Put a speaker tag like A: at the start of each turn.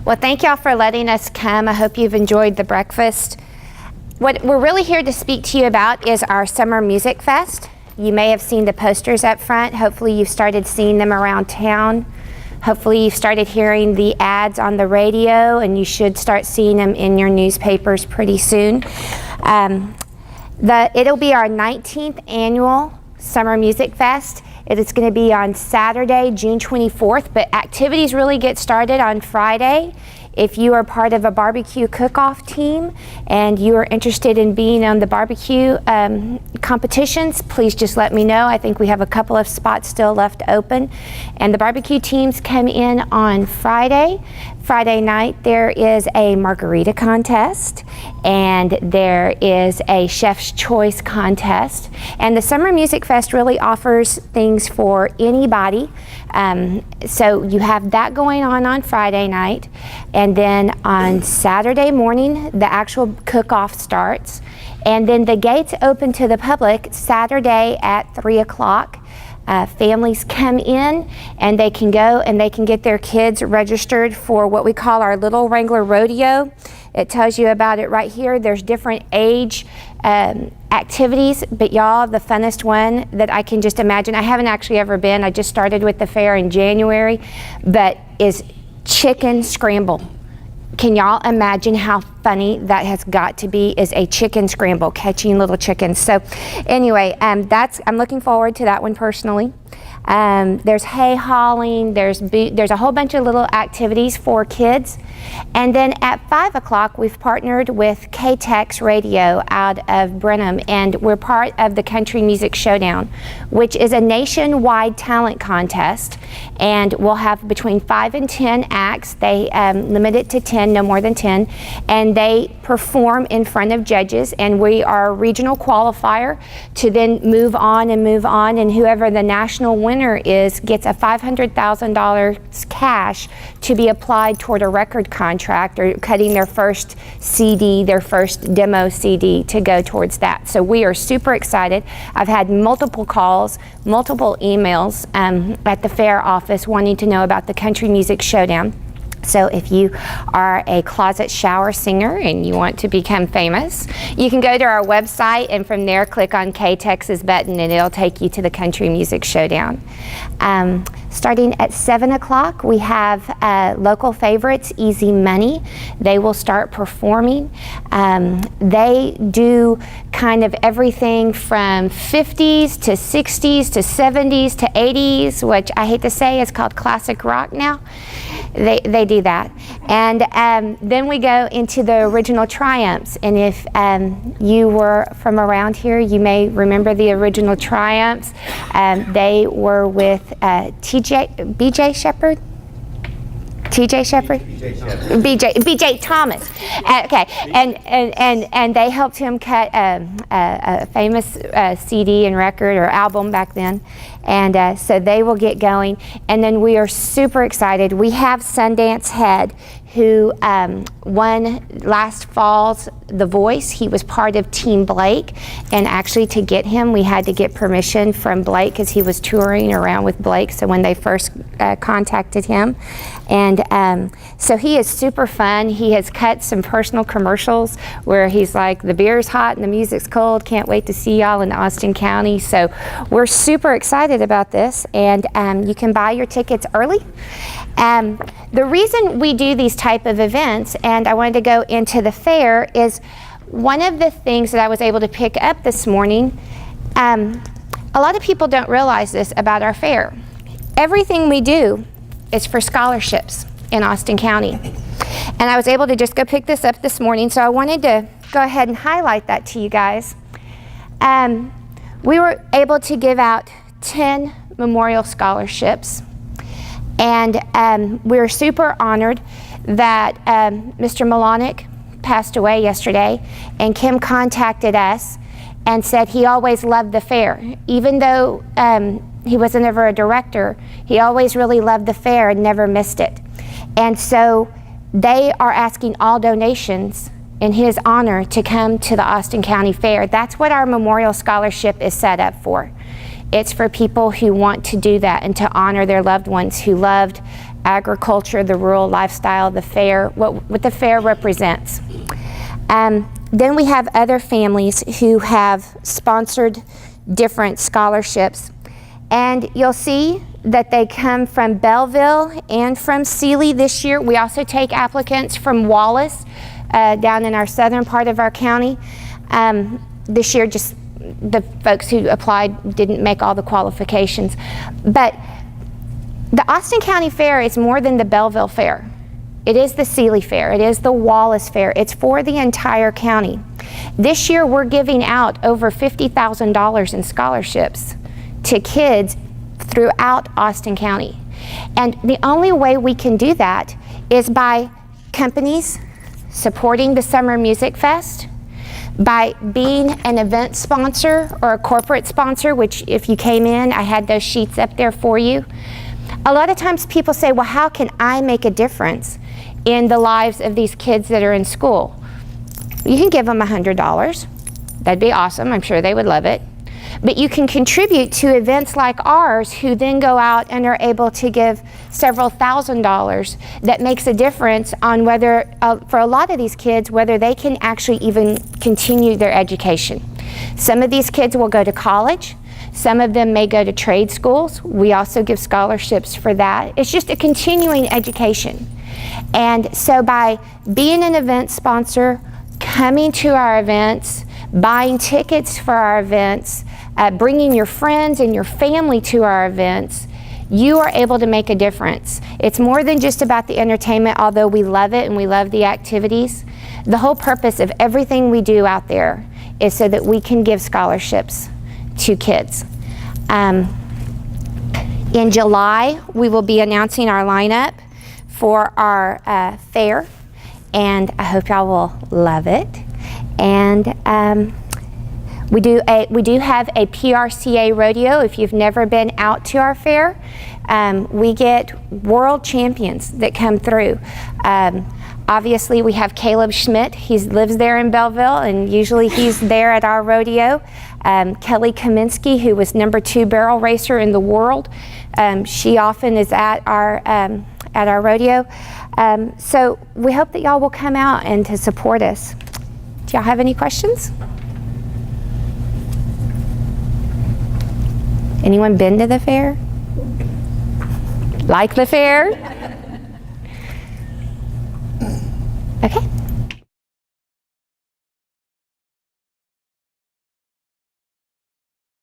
A: Well, thank y'all for letting us come. I hope you've enjoyed the breakfast. What we're really here to speak to you about is our Summer Music Fest. You may have seen the posters up front. Hopefully you've started seeing them around town. Hopefully you've started hearing the ads on the radio, and you should start seeing them in your newspapers pretty soon. It'll be our 19th annual Summer Music Fest. It is going to be on Saturday, June 24th, but activities really get started on Friday. If you are part of a barbecue cook-off team and you are interested in being on the barbecue competitions, please just let me know. I think we have a couple of spots still left open. And the barbecue teams come in on Friday. Friday night there is a margarita contest and there is a chef's choice contest. And the Summer Music Fest really offers things for anybody. So you have that going on Friday night, and then on Saturday morning the actual cook-off starts, and then the gates open to the public Saturday at 3 o'clock. Families come in and they can go and they can get their kids registered for what we call our Little Wrangler Rodeo. It tells you about it right here. There's different age activities, but y'all, the funnest one that I can just imagine, I haven't actually ever been, I just started with the fair in January, but is chicken scramble. Can y'all imagine how funny that has got to be, is a chicken scramble, catching little chickens. So anyway, I'm looking forward to that one personally. There's hay hauling, there's a whole bunch of little activities for kids. And then at 5 o'clock, we've partnered with K-Tex Radio out of Brenham, and we're part of the Country Music Showdown, which is a nationwide talent contest. And we'll have between 5 and 10 acts. They limit it to 10, no more than 10. And they perform in front of judges, and we are a regional qualifier to then move on, and whoever the national winner is gets a $500,000 cash to be applied toward a record contract or cutting their first CD, their first demo CD, to go towards that. So we are super excited. I've had multiple calls, multiple emails at the fair office wanting to know about the Country Music Showdown. So if you are a closet shower singer and you want to become famous, you can go to our website and from there click on K-Tex's button and it'll take you to the Country Music Showdown. Starting at 7 o'clock, we have local favorites, Easy Money. They will start performing. They do kind of everything from 50s to 60s to 70s to 80s, which I hate to say is called classic rock now. They do that. And then we go into the original Triumphs. And if you were from around here, you may remember the original Triumphs. They were with BJ Shepherd? TJ Shepherd? BJ Thomas. Okay, and they helped him cut a famous CD and record or album back then, and so they will get going. And then we are super excited. We have Sundance Head, who won last fall's The Voice. He was part of Team Blake, and actually to get him, we had to get permission from Blake because he was touring around with Blake, so when they first contacted him. And so he is super fun. He has cut some personal commercials where he's like, the beer's hot and the music's cold, can't wait to see y'all in Austin County. So we're super excited about this, and you can buy your tickets early. The reason we do these type of events, and I wanted to go into the fair, is one of the things that I was able to pick up this morning. A lot of people don't realize this about our fair. Everything we do is for scholarships in Austin County. And I was able to just go pick this up this morning, so I wanted to go ahead and highlight that to you guys. We were able to give out 10 memorial scholarships. And we're super honored that Mr. Milonic passed away yesterday, and Kim contacted us and said he always loved the fair. Even though he wasn't ever a director, he always really loved the fair and never missed it. And so they are asking all donations in his honor to come to the Austin County Fair. That's what our memorial scholarship is set up for. It's for people who want to do that and to honor their loved ones who loved agriculture, the rural lifestyle, the fair, what the fair represents. Then we have other families who have sponsored different scholarships. And you'll see that they come from Belleville and from Sealy this year. We also take applicants from Wallace, down in our southern part of our county. This year, just the folks who applied didn't make all the qualifications. But the Austin County Fair is more than the Belleville Fair. It is the Sealy Fair. It is the Wallace Fair. It's for the entire county. This year, we're giving out over $50,000 in scholarships to kids throughout Austin County. And the only way we can do that is by companies supporting the Summer Music Fest, by being an event sponsor or a corporate sponsor, which if you came in, I had those sheets up there for you. A lot of times people say, well, how can I make a difference in the lives of these kids that are in school? You can give them $100. That'd be awesome. I'm sure they would love it. But you can contribute to events like ours, who then go out and are able to give several $1,000s. That makes a difference on whether, for a lot of these kids, whether they can actually even continue their education. Some of these kids will go to college. Some of them may go to trade schools. We also give scholarships for that. It's just a continuing education. And so by being an event sponsor, coming to our events, buying tickets for our events, bringing your friends and your family to our events, you are able to make a difference. It's more than just about the entertainment, although we love it and we love the activities. The whole purpose of everything we do out there is so that we can give scholarships to kids. In July, we will be announcing our lineup for our fair, and I hope y'all will love it. And we do have a PRCA rodeo. If you've never been out to our fair, we get world champions that come through. Obviously, we have Caleb Schmidt. He lives there in Belleville, and usually he's there at our rodeo. Kelly Kaminsky, who was #2 barrel racer in the world, she often is at our rodeo. So we hope that y'all will come out and to support us. Do y'all have any questions? Anyone been to the fair? Like the fair? Okay.